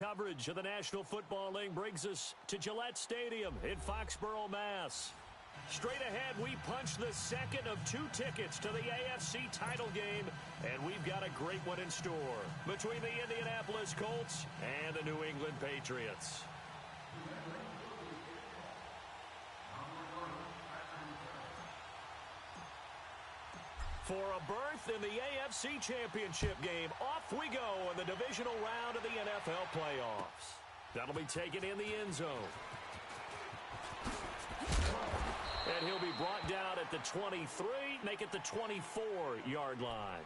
coverage of the National Football League brings us to Gillette Stadium in Foxborough, Mass. Straight ahead, we punch the second of 2 tickets to the AFC title game, and we've got a great one in store between the Indianapolis Colts and the New England Patriots. For a berth in the AFC Championship game, off we go in the divisional round of the NFL playoffs. That'll be taken in the end zone. And he'll be brought down at the 23, make it the 24-yard line.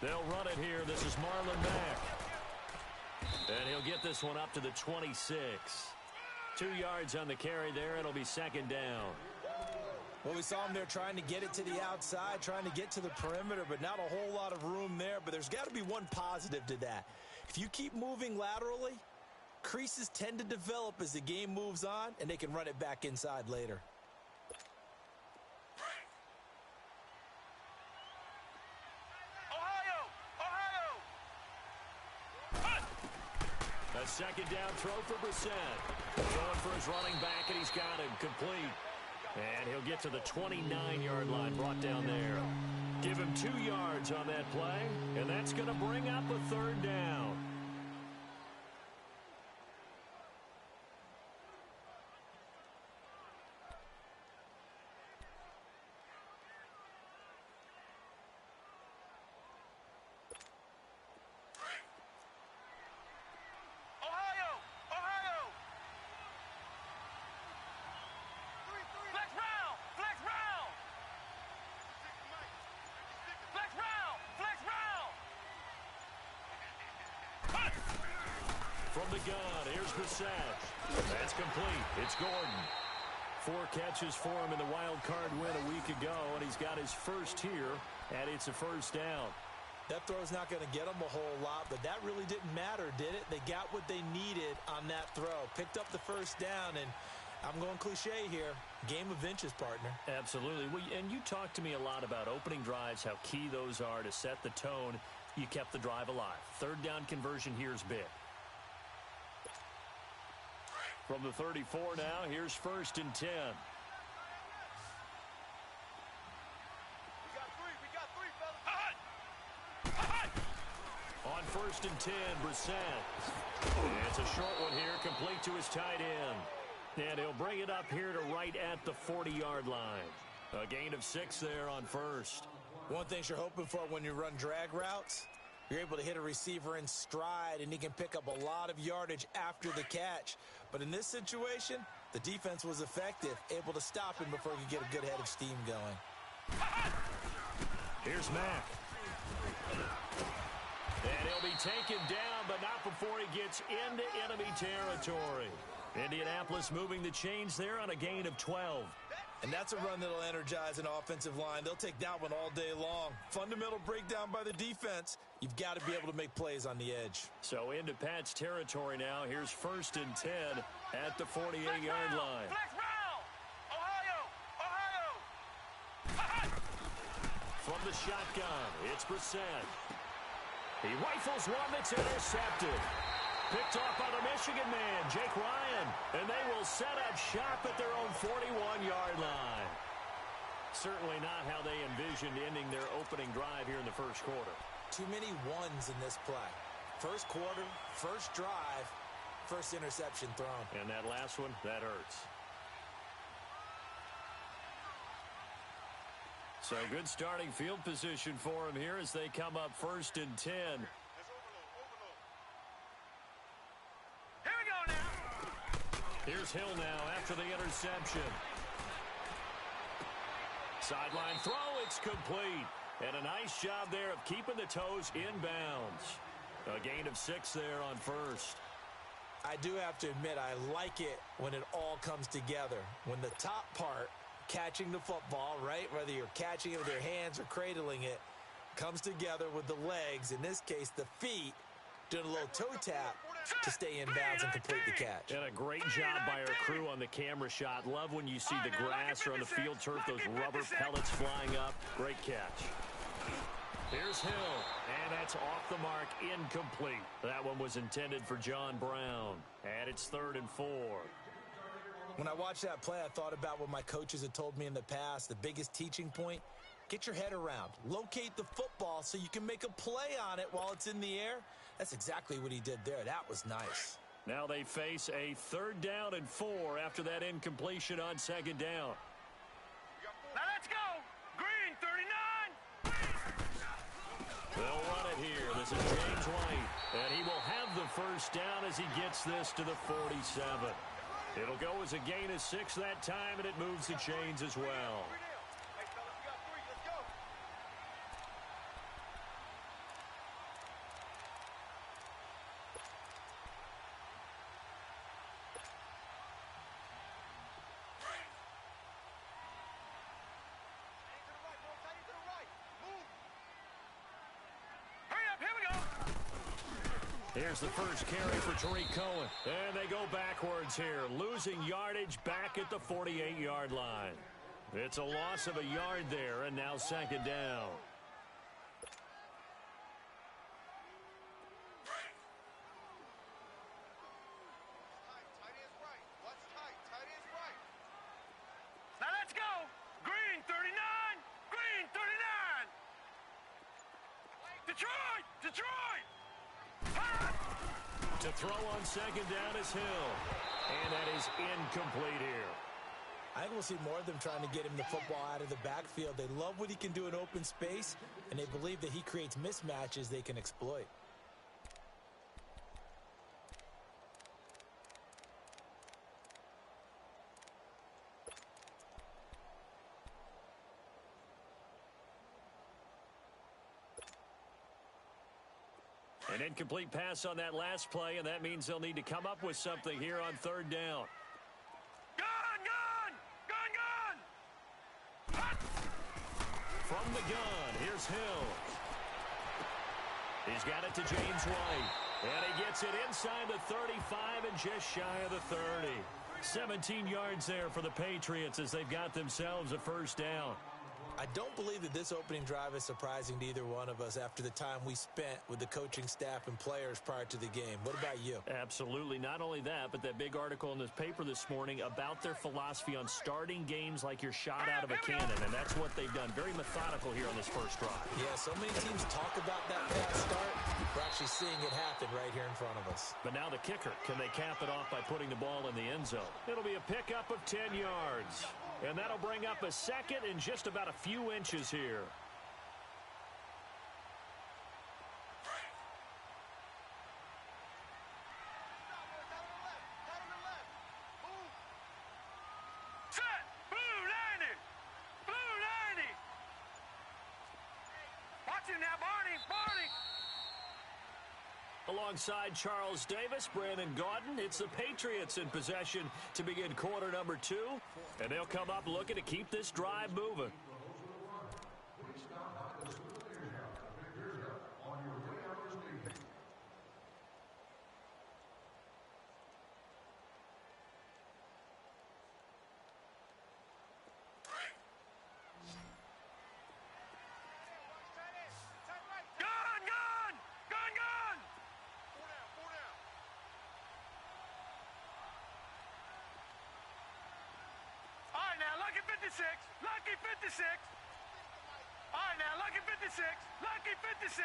They'll run it here. This is Marlon Mack. And he'll get this one up to the 26. 2 yards on the carry there. It'll be second down. Well, we saw him there trying to get it to the outside, trying to get to the perimeter, but not a whole lot of room there. But there's got to be one positive to that. If you keep moving laterally, creases tend to develop as the game moves on, and they can run it back inside later. A second down throw for Brissett. Going for his running back, and he's got him complete. And he'll get to the 29-yard line, brought down there. Give him 2 yards on that play, and that's going to bring up a third down. From the gun, here's Brissett. That's complete. It's Gordon. 4 catches for him in the wild card win a week ago, and he's got his first here, and it's a first down. That throw's not going to get them a whole lot, but that really didn't matter, did it? They got what they needed on that throw. Picked up the first down, and I'm going cliche here. Game of inches, partner. Absolutely. Well, and you talked to me a lot about opening drives, how key those are to set the tone. You kept the drive alive. Third down conversion here is big. From the 34 now, here's 1st and 10. We got three, fellas. On 1st and 10, Brissett. It's a short one here, complete to his tight end. And he'll bring it up here to right at the 40-yard line. A gain of 6 there on 1st. One thing you're hoping for when you run drag routes, you're able to hit a receiver in stride, and he can pick up a lot of yardage after the catch. But in this situation, the defense was effective, able to stop him before he could get a good head of steam going. Here's Mack. And he'll be taken down, but not before he gets into enemy territory. Indianapolis moving the chains there on a gain of 12. And that's a run that'll energize an offensive line. They'll take that one all day long. Fundamental breakdown by the defense. You've got to be able to make plays on the edge. So into Pat's territory now. Here's 1st and 10 at the 48-yard line. Flex round! Ohio! From the shotgun, it's Brissett. He rifles one that's intercepted. Picked off by the Michigan man, Jake Ryan. And they will set up shop at their own 41-yard line. Certainly not how they envisioned ending their opening drive here in the first quarter. Too many ones in this play. First quarter, first drive, first interception thrown. And that last one, that hurts. So good starting field position for him here as they come up 1st and 10. Here we go now. Here's Hill now after the interception. Sideline throw, it's complete. And a nice job there of keeping the toes in bounds. A gain of 6 there on first. I do have to admit, I like it when it all comes together. When the top part, catching the football, right, whether you're catching it with your hands or cradling it, comes together with the legs, in this case the feet, doing a little toe tap to stay in bounds and complete the catch. And a great job by our crew on the camera shot. Love when you see the grass or on the field turf, those rubber pellets flying up. Great catch. Here's Hill, and that's off the mark, incomplete. That one was intended for John Brown, and it's 3rd and 4. When I watched that play, I thought about what my coaches had told me in the past. The biggest teaching point, get your head around. Locate the football so you can make a play on it while it's in the air. That's exactly what he did there. That was nice. Now they face a 3rd down and 4 after that incompletion on 2nd down. Now let's go. Green, 39. They'll run it here. This is James White, and he will have the 1st down as he gets this to the 47. It'll go as a gain of 6 that time, and it moves the chains as well. Hey, fellas, we got 3. Let's go. Hurry up, here we go. Here's the first carry for Tariq Cohen. And they go backwards here, losing yardage back at the 48-yard line. It's a loss of a yard there, and now 2nd down. Now let's go. Green, 39. Green, 39. Detroit, Detroit. To throw on 2nd down is Hill. And that is incomplete here. I think we'll see more of them trying to get him the football out of the backfield. They love what he can do in open space, and they believe that he creates mismatches they can exploit. An incomplete pass on that last play, and that means they'll need to come up with something here on 3rd down. From the gun, here's Hill. He's got it to James White. And he gets it inside the 35 and just shy of the 30. 17 yards there for the Patriots as they've got themselves a 1st down. I don't believe that this opening drive is surprising to either one of us after the time we spent with the coaching staff and players prior to the game. What about you? Absolutely. Not only that, but that big article in this paper this morning about their philosophy on starting games like you're shot out of a cannon, and that's what they've done. Very methodical here on this first drive. Yeah, so many teams talk about that fast start. We're actually seeing it happen right here in front of us. But now the kicker, can they cap it off by putting the ball in the end zone? It'll be a pickup of 10 yards. And that'll bring up a 2nd and just about a few inches here. Set. Blue 90. Blue 90. Watch him now, Barney. Barney. Alongside Charles Davis, Brandon Gaudin, it's the Patriots in possession to begin quarter number 2. And they'll come up looking to keep this drive moving. Lucky 56. Lucky 56. All right, now, lucky 56. Lucky 56.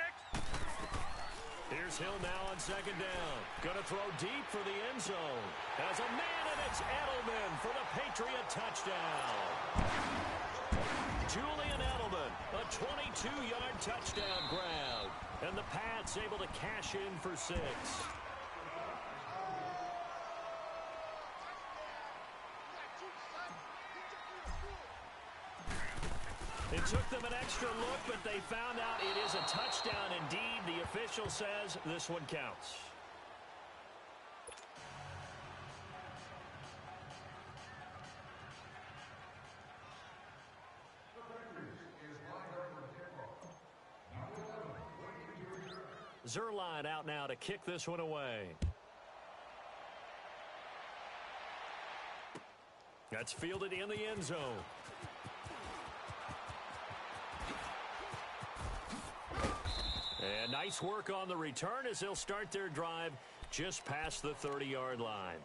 Here's Hill now on 2nd down. Gonna throw deep for the end zone. As a man, and it's Edelman for the Patriot touchdown. Julian Edelman, a 22-yard touchdown grab. And the Pats able to cash in for 6. took them an extra look, but they found out it is a touchdown indeed. The official says this one counts. Zerline out now to kick this one away. That's fielded in the end zone. And nice work on the return as they'll start their drive just past the 30-yard line.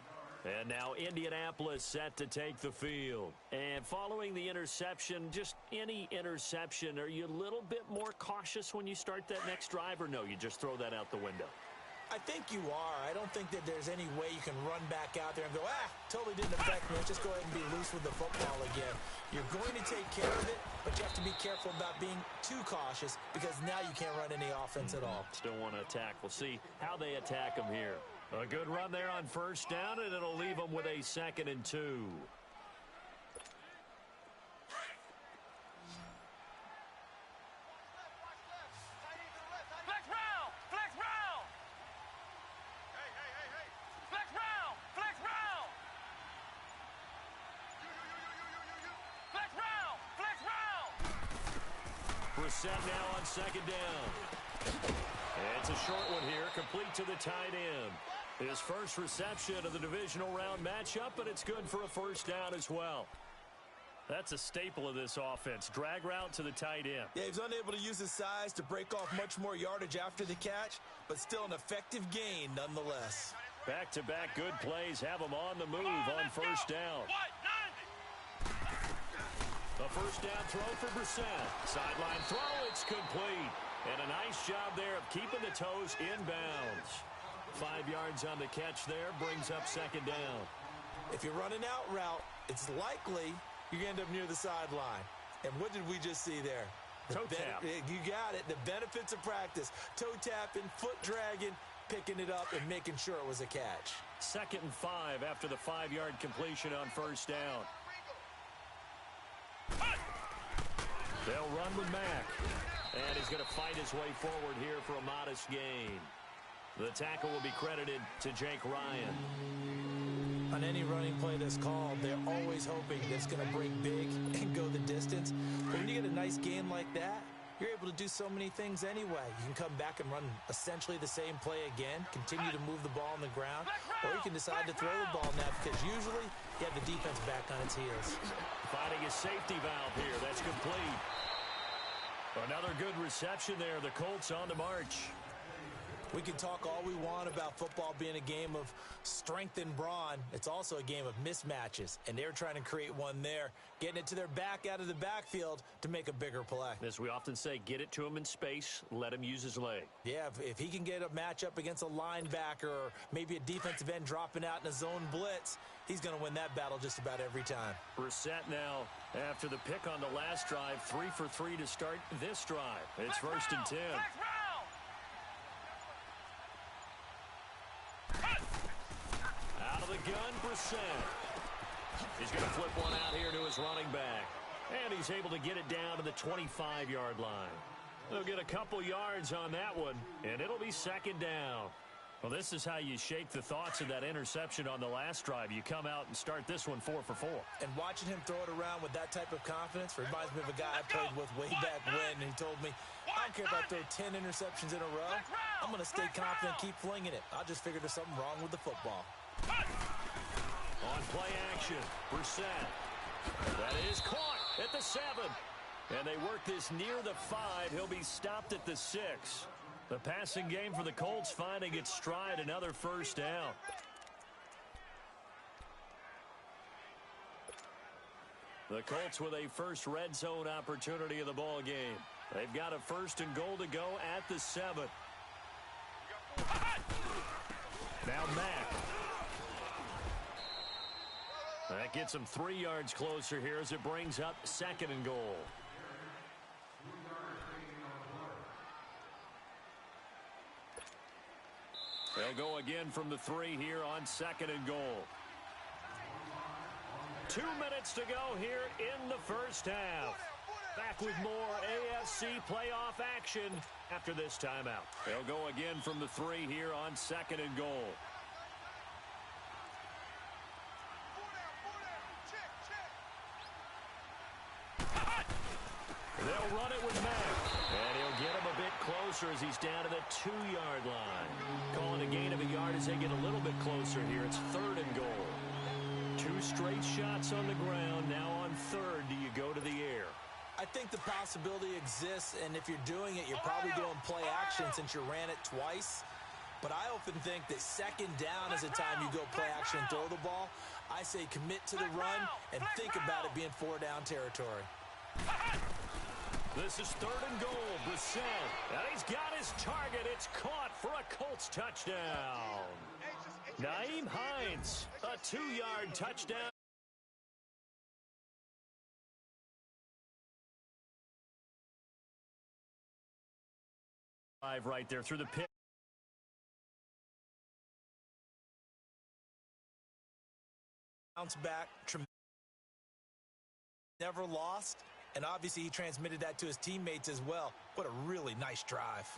And now Indianapolis set to take the field. And following the interception, just any interception, are you a little bit more cautious when you start that next drive, or no, you just throw that out the window? I think you are. I don't think that there's any way you can run back out there and go, totally didn't affect me. Let's just go ahead and be loose with the football again. You're going to take care of it, but you have to be careful about being too cautious because now you can't run any offense at all. Still want to attack. We'll see how they attack them here. A good run there on first down, and it'll leave them with a 2nd and 2. Flex round! Flex round! Hey! Flex round! Flex round! Flex round! Flex round! Brissett now on 2nd down. And it's a short one here, complete to the tight end. His first reception of the divisional round matchup, but it's good for a first down as well. That's a staple of this offense. Drag route to the tight end. Yeah, he's unable to use his size to break off much more yardage after the catch, but still an effective gain nonetheless. Back-to-back good plays have him on the move on first down. A first down throw for Brissett. Sideline throw, it's complete. And a nice job there of keeping the toes inbounds. 5 yards on the catch there, brings up 2nd down. If you're running out route, it's likely you're going to end up near the sideline. And what did we just see there? Toe tap. You got it. The benefits of practice. Toe tapping, foot dragging, picking it up, and making sure it was a catch. 2nd and 5 after the 5-yard completion on first down. They'll run with Mack. And he's going to fight his way forward here for a modest gain. The tackle will be credited to Jake Ryan. On any running play that's called, they're always hoping that it's going to break big and go the distance. But when you get a nice gain like that, you're able to do so many things anyway. You can come back and run essentially the same play again, continue to move the ball on the ground, or you can decide to throw the ball now because usually you have the defense back on its heels. Finding a safety valve here. That's complete. Another good reception there. The Colts on the march. We can talk all we want about football being a game of strength and brawn. It's also a game of mismatches, and they're trying to create one there, getting it to their back out of the backfield to make a bigger play. As we often say, get it to him in space, let him use his leg. Yeah, if he can get a matchup against a linebacker or maybe a defensive end dropping out in a zone blitz, he's going to win that battle just about every time. Brissett now, after the pick on the last drive, 3 for 3 to start this drive. It's 1st and 10. Out of the gun, Brissett. He's going to flip one out here to his running back. And he's able to get it down to the 25-yard line. They'll get a couple yards on that one, and it'll be 2nd down. Well, this is how you shake the thoughts of that interception on the last drive. You come out and start this one 4 for 4. And watching him throw it around with that type of confidence reminds me of a guy I played with way back when, and he told me, I don't care if I throw 10 interceptions in a row. I'm going to stay confident, keep flinging it. I just figured there's something wrong with the football. On play action, Brissett. That is caught at the 7. And they work this near the 5. He'll be stopped at the 6. The passing game for the Colts finding its stride, another first down. The Colts with a first red zone opportunity of the ball game. They've got a 1st and goal to go at the 7. Now Mack. That gets him 3 yards closer here as it brings up 2nd and goal. They'll go again from the 3 here on 2nd and goal. 2 minutes to go here in the first half. Back with more AFC playoff action after this timeout. They'll go again from the 3 here on 2nd and goal. They'll run it with Mack. And he'll get him a bit closer as he's down to the 2-yard line. Calling a gain of a yard as they get a little bit closer here. It's 3rd and goal. 2 straight shots on the ground. Now on 3rd, do you go to the air? I think the possibility exists, and if you're doing it, you're probably doing play action since you ran it twice. But I often think that 2nd down is a time you go play action and throw the ball. I say commit to the run and think about it being 4-down territory. This is 3rd and goal. Brissett. And he's got his target. It's caught for a Colts touchdown. Nyheim Hines, a 2-yard touchdown. Right there through the pit. Bounce back. Never lost. And obviously he transmitted that to his teammates as well. What a really nice drive.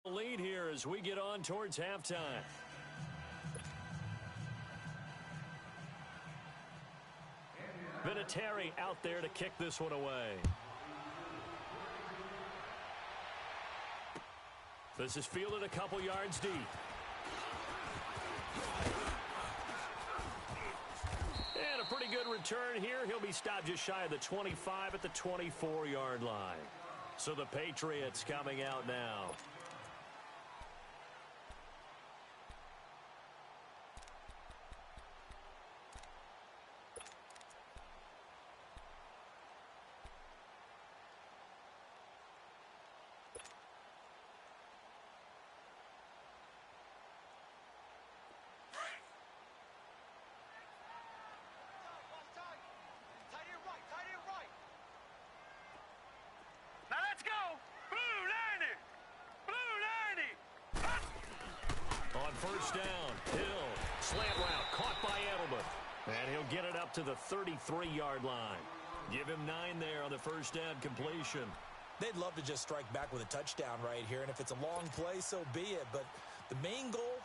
Lead here as we get on towards halftime. Vinatieri out there to kick this one away. This is fielded a couple yards deep. And a pretty good return here. He'll be stopped just shy of the 25 at the 24-yard line. So the Patriots coming out now. First down, Hill, slant route, caught by Edelman. And he'll get it up to the 33-yard line. Give him 9 there on the first down completion. They'd love to just strike back with a touchdown right here, and if it's a long play, so be it. But the main goal,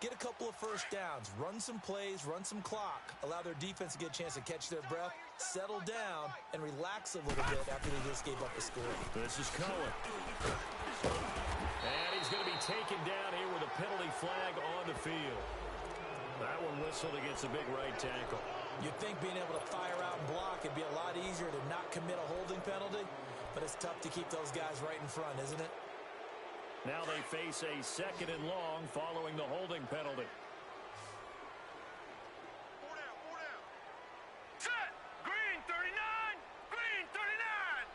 get a couple of first downs, run some plays, run some clock, allow their defense to get a chance to catch their breath, settle down, and relax a little bit after they just gave up the score. This is Cohen. And he's going to be taken down here with a penalty flag on the field. That one whistled against the big right tackle. You'd think being able to fire out and block would be a lot easier to not commit a holding penalty, but it's tough to keep those guys right in front, isn't it? Now they face a 2nd and long following the holding penalty. Set! Green 39! Green 39!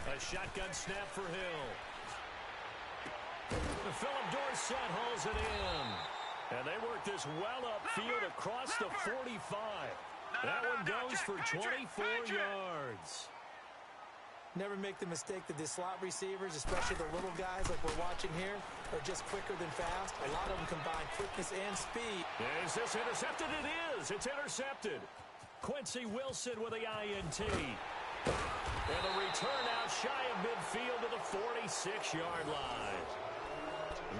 A shotgun snap for Hill. Philip Dorsett hauls it in. And they work this well upfield across the 45. That one goes for 24 yards. Never make the mistake that the slot receivers, especially the little guys like we're watching here, are just quicker than fast. A lot of them combine quickness and speed. Is this intercepted? It is. It's intercepted. Quincy Wilson with the INT. And the return out shy of midfield to the 46-yard line.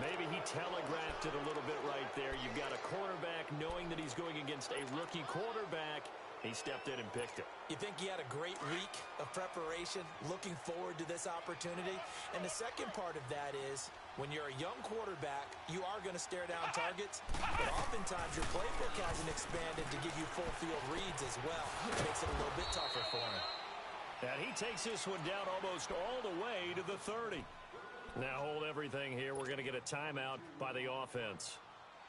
Maybe he telegraphed it a little bit right there. You've got a cornerback knowing that he's going against a rookie quarterback. He stepped in and picked it. You think he had a great week of preparation, looking forward to this opportunity? And the second part of that is, when you're a young quarterback, you are going to stare down targets, but oftentimes your playbook hasn't expanded to give you full field reads as well. It makes it a little bit tougher for him. And he takes this one down almost all the way to the 30. Now hold everything here. We're going to get a timeout by the offense,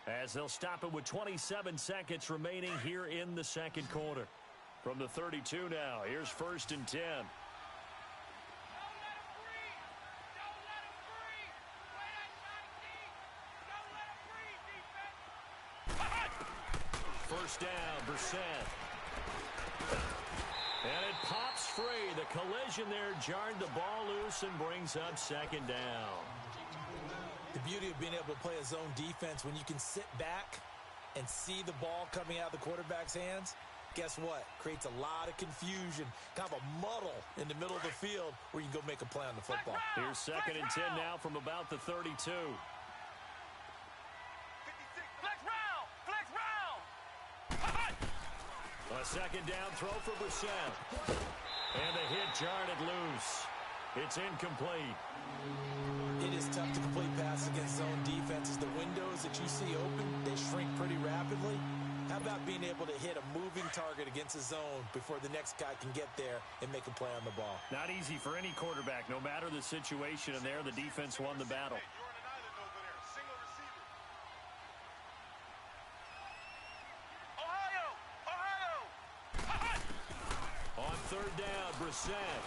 as they'll stop it with 27 seconds remaining here in the second quarter. From the 32 now, here's 1st and 10. First down, Brissett. And it pops free. The collision there jarred the ball loose and brings up second down. The beauty of being able to play a zone defense when you can sit back and see the ball coming out of the quarterback's hands, guess what? Creates a lot of confusion, kind of a muddle in the middle of the field where you can go make a play on the football. Here's second and 10 now from about the 32. Flex round! Flex round! A second down throw for Brissett. And the hit jarred it loose. It's incomplete. It is tough to complete passes against zone defenses. The windows that you see open, they shrink pretty rapidly. How about being able to hit a moving target against a zone before the next guy can get there and make a play on the ball? Not easy for any quarterback, no matter the situation, and there the defense won the battle. On third down, Brissett.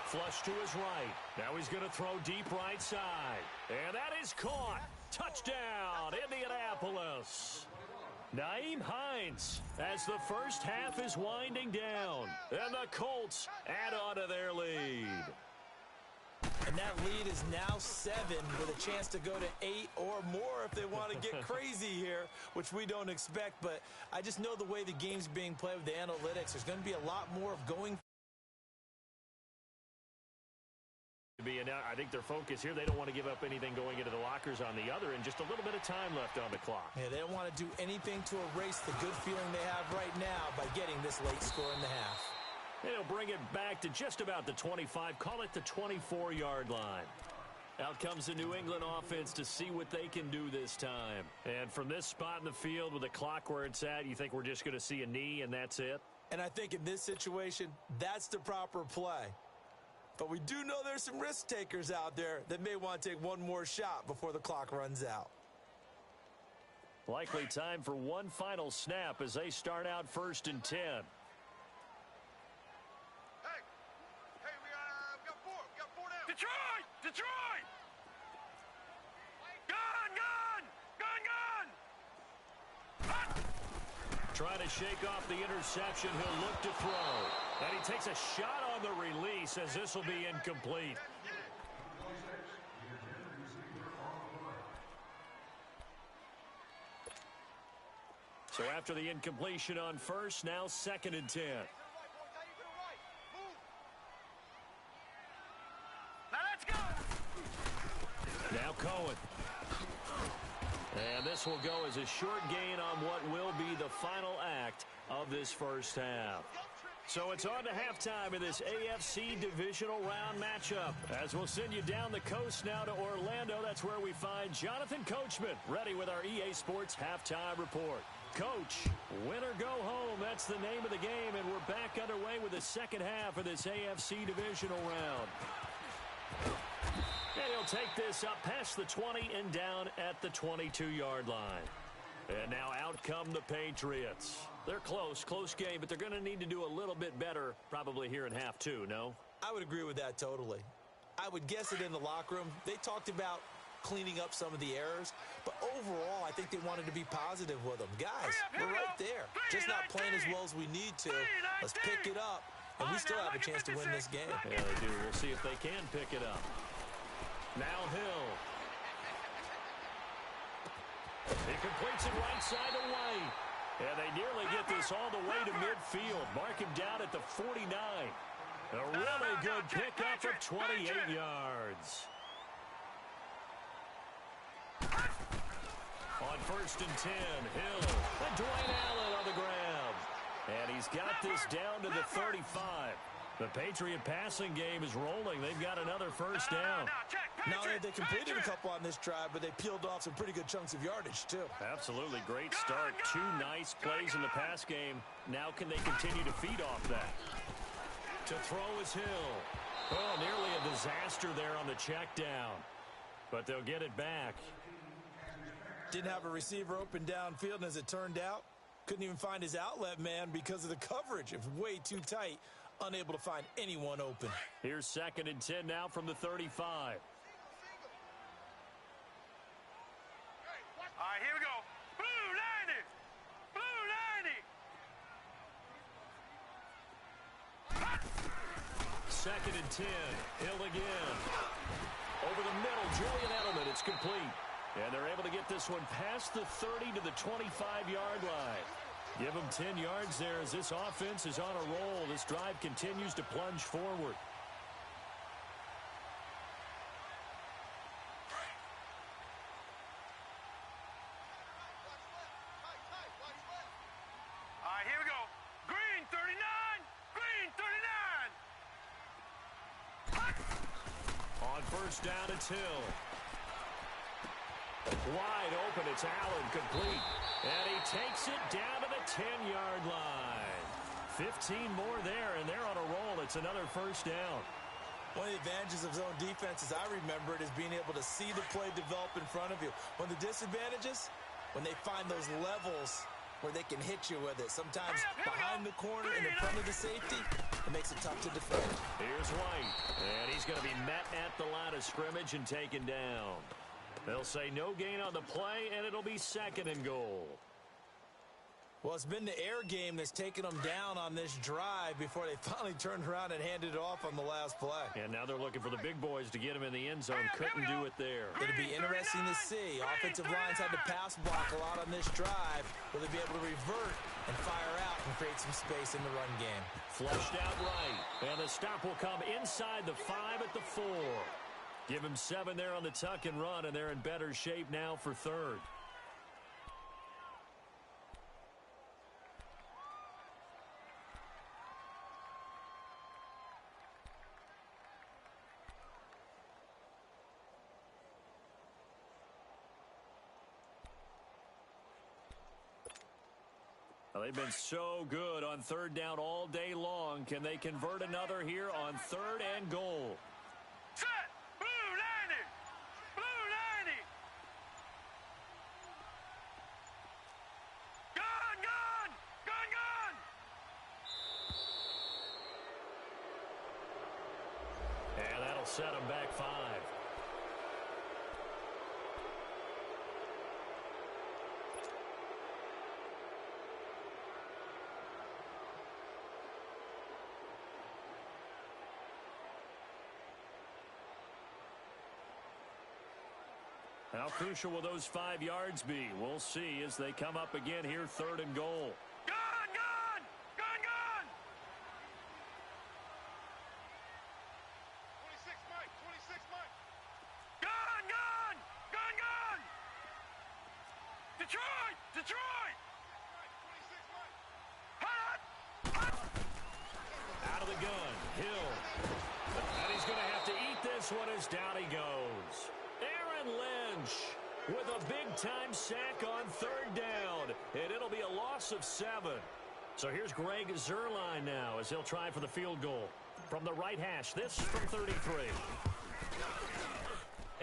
Flush to his right. Now he's going to throw deep right side. And that is caught. Touchdown, Indianapolis. Nyheim Hines as the first half is winding down. And the Colts add on to their lead. And that lead is now 7 with a chance to go to 8 or more if they want to get crazy here, which we don't expect. But I just know the way the game's being played with the analytics, there's going to be a lot more of going. I think their focus here, they don't want to give up anything going into the lockers on the other, and just a little bit of time left on the clock. Yeah, they don't want to do anything to erase the good feeling they have right now by getting this late score in the half. They'll bring it back to just about the 25, call it the 24-yard line. Out comes the New England offense to see what they can do this time. And from this spot in the field with the clock where it's at, you think we're just going to see a knee and that's it? And I think in this situation, that's the proper play. But we do know there's some risk takers out there that may want to take one more shot before the clock runs out. Likely time for one final snap as they start out first and 10. Hey, we got four. We got four down. Detroit! Detroit! Gun! Trying to shake off the interception. He'll look to throw. And he takes a shot on the release as this will be incomplete. So after the incompletion on first, now second and 10. Now let's go! Now Cohen. And this will go as a short gain on what will be the final act of this first half. So it's on to halftime in this AFC divisional round matchup. As we'll send you down the coast now to Orlando, that's where we find Jonathan Coachman, ready with our EA Sports halftime report. Coach, win or go home, that's the name of the game, and we're back underway with the second half of this AFC divisional round. And he'll take this up past the 20 and down at the 22-yard line. And now out come the Patriots. They're close game, but they're going to need to do a little bit better probably here in half two, no? I would agree with that totally. I would guess it in the locker room. They talked about cleaning up some of the errors, but overall, I think they wanted to be positive with them. Guys, we're right there. Just not playing as well as we need to. Let's pick it up, and we still have a chance to win this game. Yeah, they do. We'll see if they can pick it up. Now Hill. He completes it right side to White. And they nearly get this all the way to midfield. Mark him down at the 49. A really good pickup of 28 yards. On first and 10, Hill. And Dwayne Allen on the grab. And he's got this down to the 35. The Patriot passing game is rolling. They've got another first down. Not only have they completed a couple on this drive, but they peeled off some pretty good chunks of yardage, too. Absolutely. Great start. Two nice plays in the pass game. Now can they continue to feed off that? To throw is Hill. Oh, nearly a disaster there on the check down. But they'll get it back. Didn't have a receiver open downfield, and as it turned out, couldn't even find his outlet man because of the coverage. It was way too tight. Unable to find anyone open. Here's second and 10 now from the 35. All right, here we go. Blue 90! Blue 90! 2nd and 10. Hill again. Over the middle, Julian Edelman. It's complete. And they're able to get this one past the 30 to the 25-yard line. Give them 10 yards there as this offense is on a roll. This drive continues to plunge forward. All right, here we go. Green 39. Green 39. On first down, it's Hill. Wide open, it's Allen, complete. And he takes it down to the 10-yard line. 15 more there, and they're on a roll. It's another first down. One of the advantages of zone defense, as I remember it, is being able to see the play develop in front of you. One of the disadvantages, when they find those levels where they can hit you with it. Sometimes behind the corner and in front of the safety, it makes it tough to defend. Here's White, and he's going to be met at the line of scrimmage and taken down. They'll say no gain on the play, and it'll be 2nd and goal. Well, it's been the air game that's taken them down on this drive before they finally turned around and handed it off on the last play. And now they're looking for the big boys to get him in the end zone. Couldn't do it there. It'll be interesting to see. Offensive lines had to pass block a lot on this drive. Will they be able to revert and fire out and create some space in the run game? Flushed out right, and the stop will come inside the 5 at the 4. Give him 7 there on the tuck and run, and they're in better shape now for 3rd. Well, they've been so good on 3rd down all day long. Can they convert another here on 3rd and goal? Set. Blue 90. Blue 90. Gun, gun. Gun, gun. And that'll set them back 5. How crucial will those 5 yards be? We'll see as they come up again here, 3rd and goal. Gun, gun. Gun, gun. 26 Mike. 26 Mike. Gun, gun. Gun, gun. Detroit. Detroit. 26 Mike. Hot. Hot. Out of the gun, Hill. And he's going to have to eat this one as down he goes. Aaron Lynch with a big-time sack on 3rd down, and it'll be a loss of 7. So here's Greg Zuerlein now as he'll try for the field goal. From the right hash, this from 33.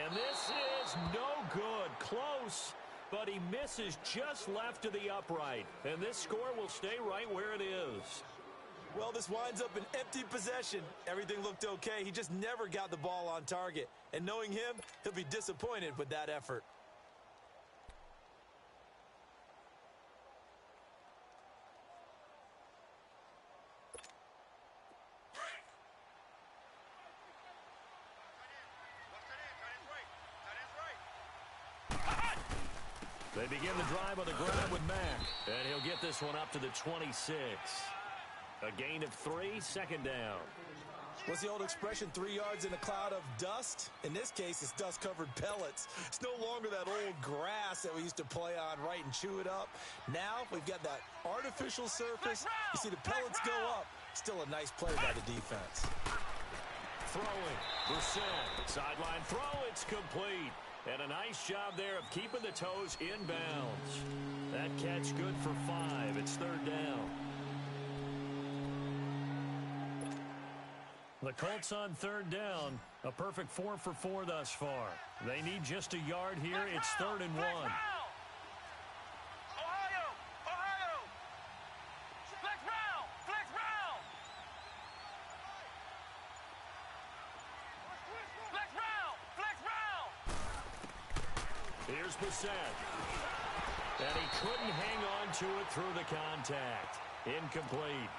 And this is no good. Close, but he misses just left of the upright. And this score will stay right where it is. Well, this winds up an empty possession. Everything looked okay. He just never got the ball on target. And knowing him, he'll be disappointed with that effort. They begin the drive on the ground with Mack. And he'll get this one up to the 26. A gain of 3, 2nd down. What's the old expression, 3 yards in a cloud of dust? In this case, it's dust-covered pellets. It's no longer that old grass that we used to play on, right, and chew it up. Now we've got that artificial surface. You see the pellets go up. Still a nice play by the defense. Throwing. Brissett. Sideline throw. It's complete. And a nice job there of keeping the toes inbounds. That catch good for 5. It's 3rd down. The Colts on 3rd down. A perfect 4 for 4 thus far. They need just a yard here. It's 3rd and 1. Ohio! Ohio! Flex round! Flex round! Flex round! Flex round! Here's Brissett. And he couldn't hang on to it through the contact. Incomplete.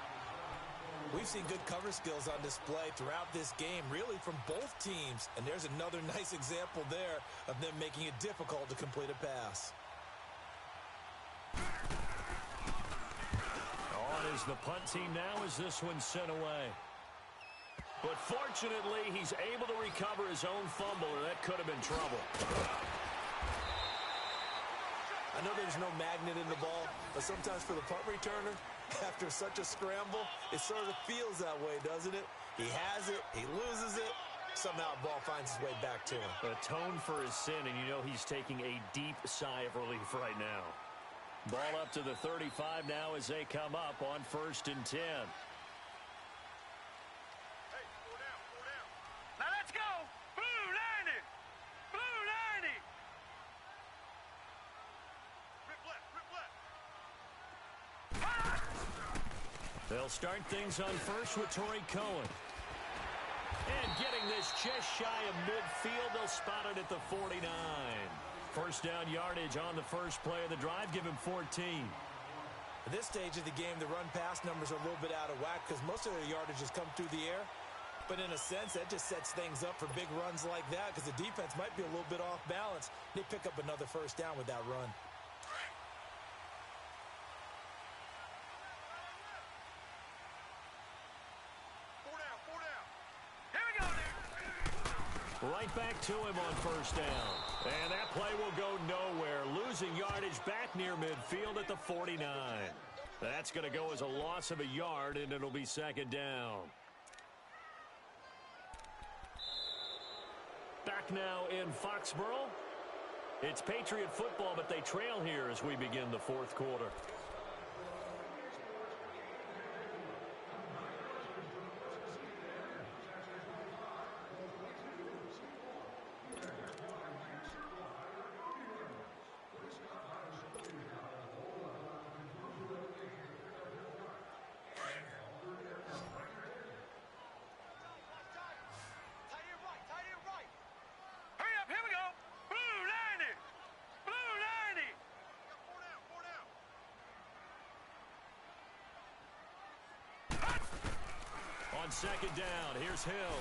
We've seen good cover skills on display throughout this game, really from both teams. And there's another nice example there of them making it difficult to complete a pass. On is the punt team now as this one's sent away. But fortunately, he's able to recover his own fumble, or that could have been trouble. I know there's no magnet in the ball, but sometimes for the punt returner, after such a scramble, it sort of feels that way, doesn't it? He has it, he loses it, somehow the ball finds its way back to him. Atone for his sin, and you know he's taking a deep sigh of relief right now. Ball up to the 35 now as they come up on 1st and 10. Now let's go! Blue 90! Blue 90! Rip left, rip left. They'll start things on first with Torrey Cohen. And getting this just shy of midfield, they'll spot it at the 49. First down yardage on the first play of the drive, give him 14. At this stage of the game, the run-pass numbers are a little bit out of whack because most of their yardage has come through the air. But in a sense, that just sets things up for big runs like that because the defense might be a little bit off balance. They pick up another first down with that run. Right back to him on first down. And that play will go nowhere. Losing yardage back near midfield at the 49. That's going to go as a loss of a yard, and it'll be second down. Back now in Foxborough. It's Patriot football, but they trail here as we begin the fourth quarter. On second down, here's Hill.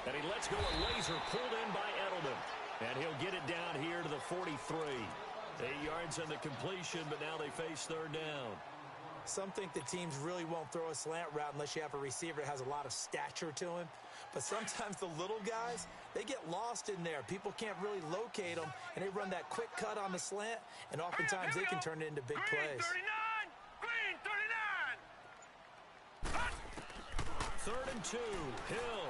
And he lets go a laser pulled in by Edelman. And he'll get it down here to the 43. 8 yards on the completion, but now they face third down. Some think the teams really won't throw a slant route unless you have a receiver that has a lot of stature to him. But sometimes the little guys, they get lost in there. People can't really locate them, and they run that quick cut on the slant, and oftentimes they can turn it into big plays. 39! Green 39! Third and 2, Hill.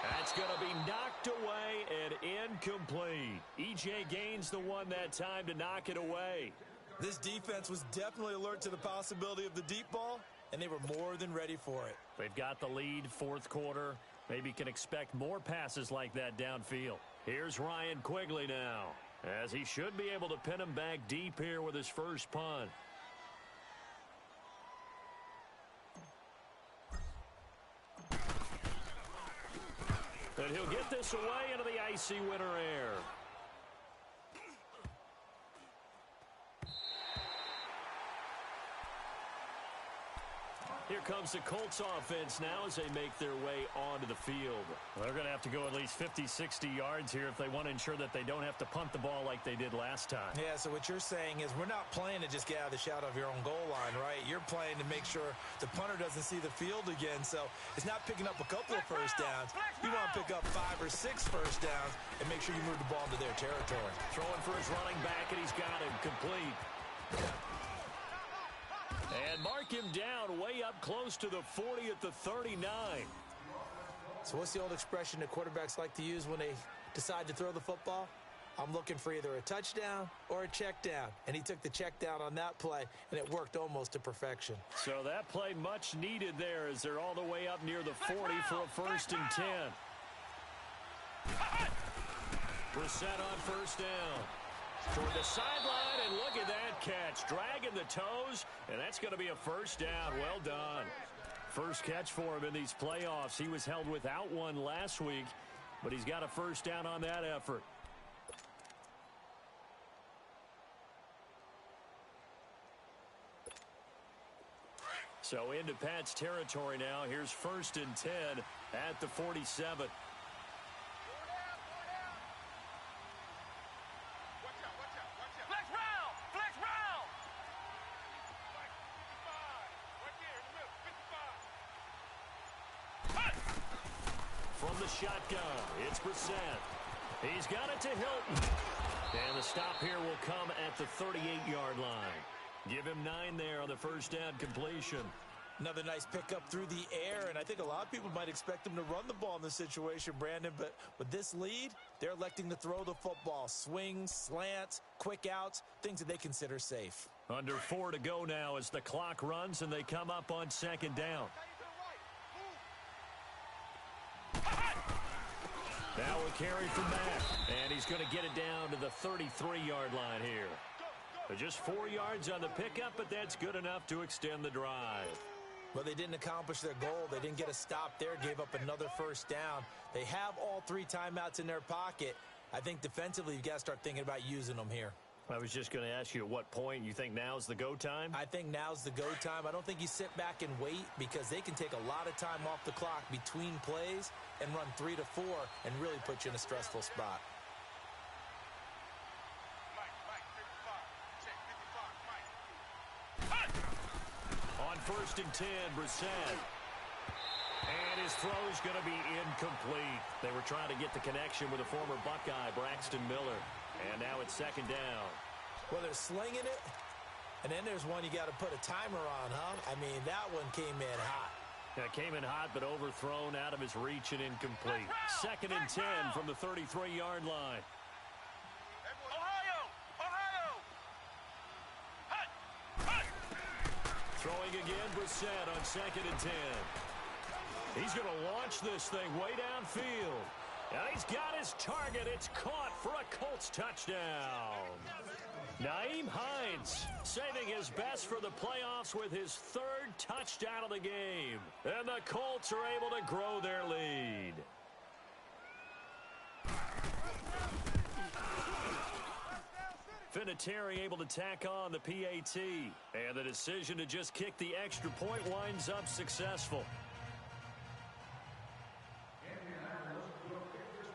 That's going to be knocked away and incomplete. E.J. Gaines the one that time to knock it away. This defense was definitely alert to the possibility of the deep ball, and they were more than ready for it. They've got the lead, fourth quarter. Maybe can expect more passes like that downfield. Here's Ryan Quigley now, as he should be able to pin him back deep here with his first punt. And he'll get this away into the icy winter air. Here comes the Colts offense now as they make their way onto the field. Well, they're going to have to go at least 50, 60 yards here if they want to ensure that they don't have to punt the ball like they did last time. Yeah, so what you're saying is we're not playing to just get out of the shadow of your own goal line, right? You're playing to make sure the punter doesn't see the field again. So it's not picking up a couple of first downs. You want to pick up 5 or 6 first downs and make sure you move the ball into their territory. Throwing for his running back, and he's got him complete. And mark him down way up close to the 40 at the 39. So what's the old expression that quarterbacks like to use when they decide to throw the football? I'm looking for either a touchdown or a check down. And he took the check down on that play, and it worked almost to perfection. So that play much needed there as they're all the way up near the 40 for a first and 10. Brissett on first down. Toward the sideline, and look at that catch. Dragging the toes, and that's going to be a first down. Well done. First catch for him in these playoffs. He was held without one last week, but he's got a first down on that effort. So into Pat's territory now. Here's 1st and 10 at the 47. From the shotgun, it's Brissett. He's got it to Hilton. And the stop here will come at the 38-yard line. Give him 9 there on the first down completion. Another nice pickup through the air, and I think a lot of people might expect him to run the ball in this situation, Brandon, but with this lead, they're electing to throw the football. Swings, slants, quick outs, things that they consider safe. Under 4 to go now as the clock runs and they come up on 2nd down. Now a carry from Matt, and he's going to get it down to the 33-yard line here. Just 4 yards on the pickup, but that's good enough to extend the drive. Well, they didn't accomplish their goal. They didn't get a stop there, gave up another first down. They have all 3 timeouts in their pocket. I think defensively you've got to start thinking about using them here. I was just going to ask you at what point you think now's the go time? I think now's the go time. I don't think you sit back and wait because they can take a lot of time off the clock between plays and run 3 to 4 and really put you in a stressful spot. On 1st and 10, Brissett. And his throw is going to be incomplete. They were trying to get the connection with a former Buckeye, Braxton Miller. And now it's 2nd down. Well, they're slinging it, and then there's one you got to put a timer on, huh? I mean, that one came in hot. Yeah, it came in hot, but overthrown out of his reach and incomplete. 2nd and 10 from the 33-yard line. Throwing again, Brissett on 2nd and 10. He's going to launch this thing way downfield. And he's got his target. It's caught for a Colts touchdown. Nyheim Hines saving his best for the playoffs with his 3rd touchdown of the game. And the Colts are able to grow their lead. Vinatieri able to tack on the PAT. And the decision to just kick the extra point winds up successful.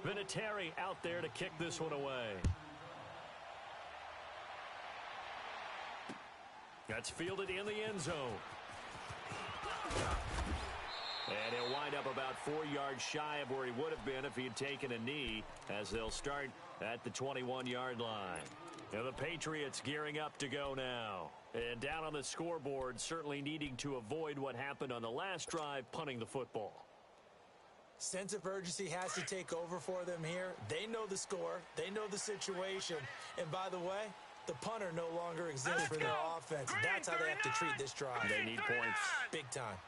Vinatieri out there to kick this one away. That's fielded in the end zone. And he'll wind up about 4 yards shy of where he would have been if he had taken a knee, as they'll start at the 21-yard line. Now the Patriots gearing up to go now. And down on the scoreboard, certainly needing to avoid what happened on the last drive, punting the football. Sense of urgency has to take over for them here. They know the score. They know the situation. And by the way, the punter no longer exists for their offense. That's how they have to treat this drive. They need points. Big time.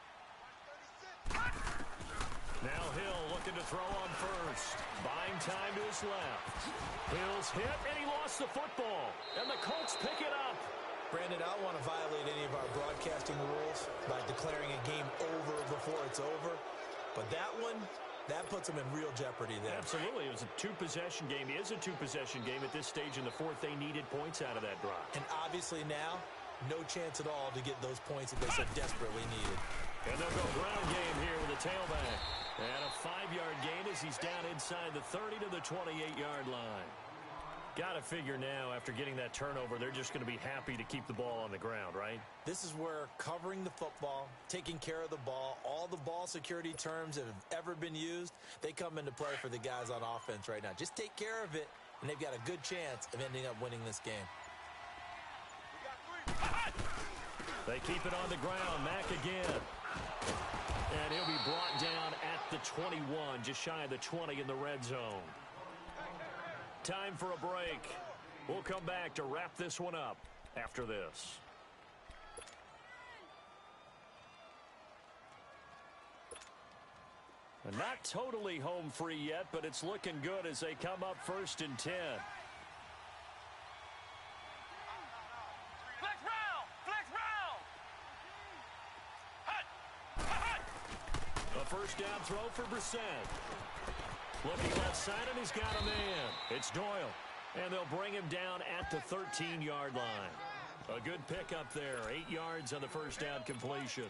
Now Hill looking to throw on 1st. Buying time to his left. Hill's hit, and he lost the football. And the Colts pick it up. Brandon, I don't want to violate any of our broadcasting rules by declaring a game over before it's over. But that one, that puts them in real jeopardy there. Absolutely. It was a 2-possession game. It is a 2-possession game at this stage in the 4th. They needed points out of that drive. And obviously now, no chance at all to get those points that they so desperately needed. And they'll go ground game here with a tailback. And a 5-yard gain as he's down inside the 30 to the 28-yard line. Got to figure now, after getting that turnover, they're just going to be happy to keep the ball on the ground, right? This is where covering the football, taking care of the ball, all the ball security terms that have ever been used, they come into play for the guys on offense right now. Just take care of it, and they've got a good chance of ending up winning this game. They keep it on the ground. Mack again. And he'll be brought down at the 21, just shy of the 20 in the red zone. Time for a break. We'll come back to wrap this one up after this. And not totally home free yet, but it's looking good as they come up 1st and 10. Flex round! Flex round! A first down throw for Brissett. Looking left side, and he's got a man. It's Doyle. And they'll bring him down at the 13-yard line. A good pickup there. 8 yards on the first down completion.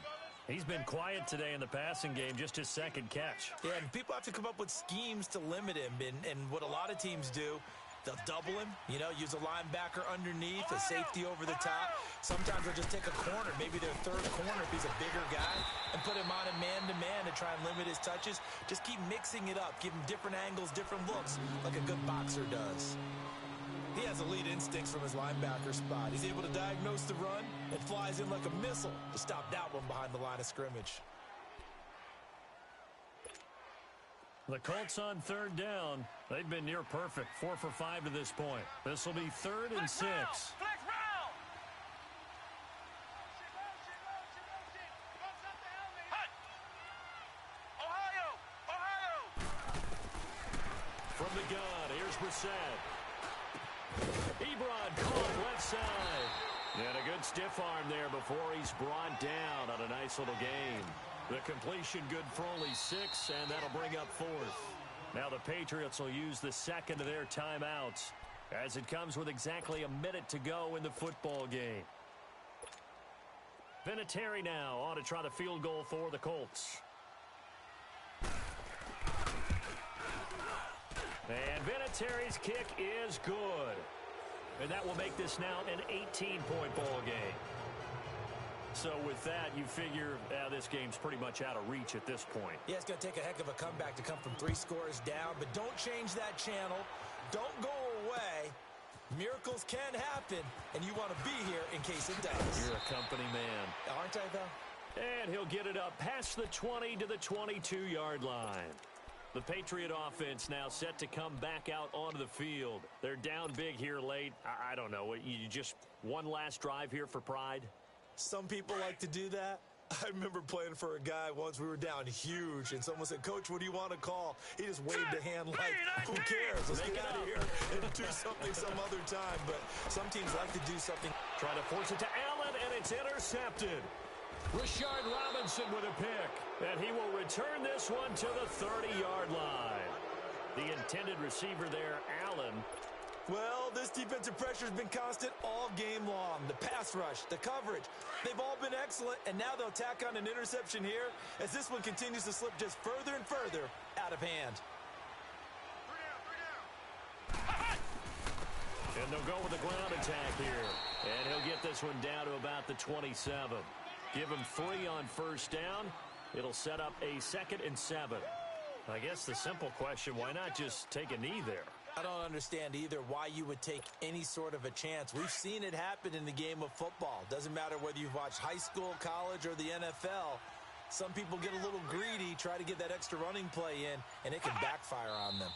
He's been quiet today in the passing game, just his second catch. Yeah, and people have to come up with schemes to limit him. And what a lot of teams do, they'll double him, use a linebacker underneath, a safety over the top. Sometimes they'll just take a corner, maybe their third corner if he's a bigger guy, and put him on a man-to-man to try and limit his touches. Just keep mixing it up, give him different angles, different looks, like a good boxer does. He has elite instincts from his linebacker spot. He's able to diagnose the run and flies in like a missile to stop that one behind the line of scrimmage. The Colts on third down. They've been near perfect, 4 for 5 to this point. This will be 3rd and 6. Flex round. Hut. Ohio. From the gun, here's Brissett. Ebron caught left side. And a good stiff arm there before he's brought down on a nice little game. The completion good for only 6, and that'll bring up 4th. Now the Patriots will use the second of their timeouts as it comes with exactly a minute to go in the football game. Vinatieri now on to try the field goal for the Colts. And Vinatieri's kick is good. And that will make this now an 18-point ball game. So with that, you figure this game's pretty much out of reach at this point. Yeah, it's going to take a heck of a comeback to come from 3 scores down, but don't change that channel. Don't go away. Miracles can happen, and you want to be here in case it does. You're a company man. Aren't I, though? And he'll get it up past the 20 to the 22-yard line. The Patriot offense now set to come back out onto the field. They're down big here late. I don't know. You just one last drive here for pride? Some people like to do that. I remember playing for a guy once. We were down huge, and someone said, "Coach, what do you want to call?" He just waved a hand like, who cares? Let's get out of here and do something some other time. But some teams like to do something. Trying to force it to Allen, and it's intercepted. Rashard Robinson with a pick, and he will return this one to the 30-yard line. The intended receiver there, Allen. Well, this defensive pressure has been constant all game long. The pass rush, the coverage, they've all been excellent, and now they'll tack on an interception here as this one continues to slip just further and further out of hand. And they'll go with the ground attack here, and he'll get this one down to about the 27. Give him 3 on first down. It'll set up a 2nd and 7. I guess the simple question, why not just take a knee there? I don't understand either why you would take any sort of a chance. We've seen it happen in the game of football. Doesn't matter whether you've watched high school, college, or the NFL. Some people get a little greedy, try to get that extra running play in, and it can backfire on them.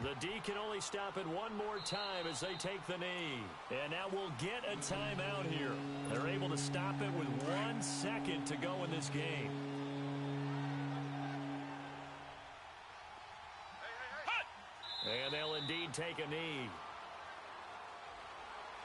The D can only stop it one more time as they take the knee. And now we'll get a timeout here. They're able to stop it with 1 second to go in this game. And they'll indeed take a knee.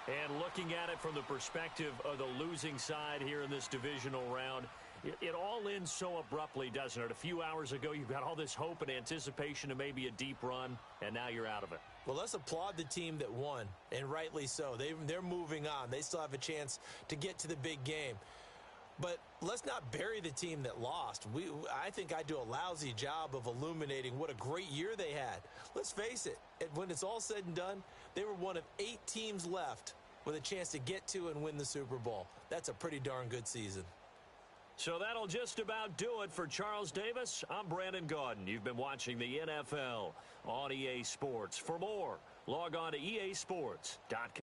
And looking at it from the perspective of the losing side here in this divisional round, it all ends so abruptly, doesn't it? A few hours ago, you got all this hope and anticipation of maybe a deep run, and now you're out of it. Well, let's applaud the team that won, and rightly so. They're moving on. They still have a chance to get to the big game. But let's not bury the team that lost. I think I do a lousy job of illuminating what a great year they had. Let's face it, when it's all said and done, they were one of 8 teams left with a chance to get to and win the Super Bowl. That's a pretty darn good season. So that'll just about do it for Charles Davis. I'm Brandon Gaudin. You've been watching the NFL on EA Sports. For more, log on to easports.com.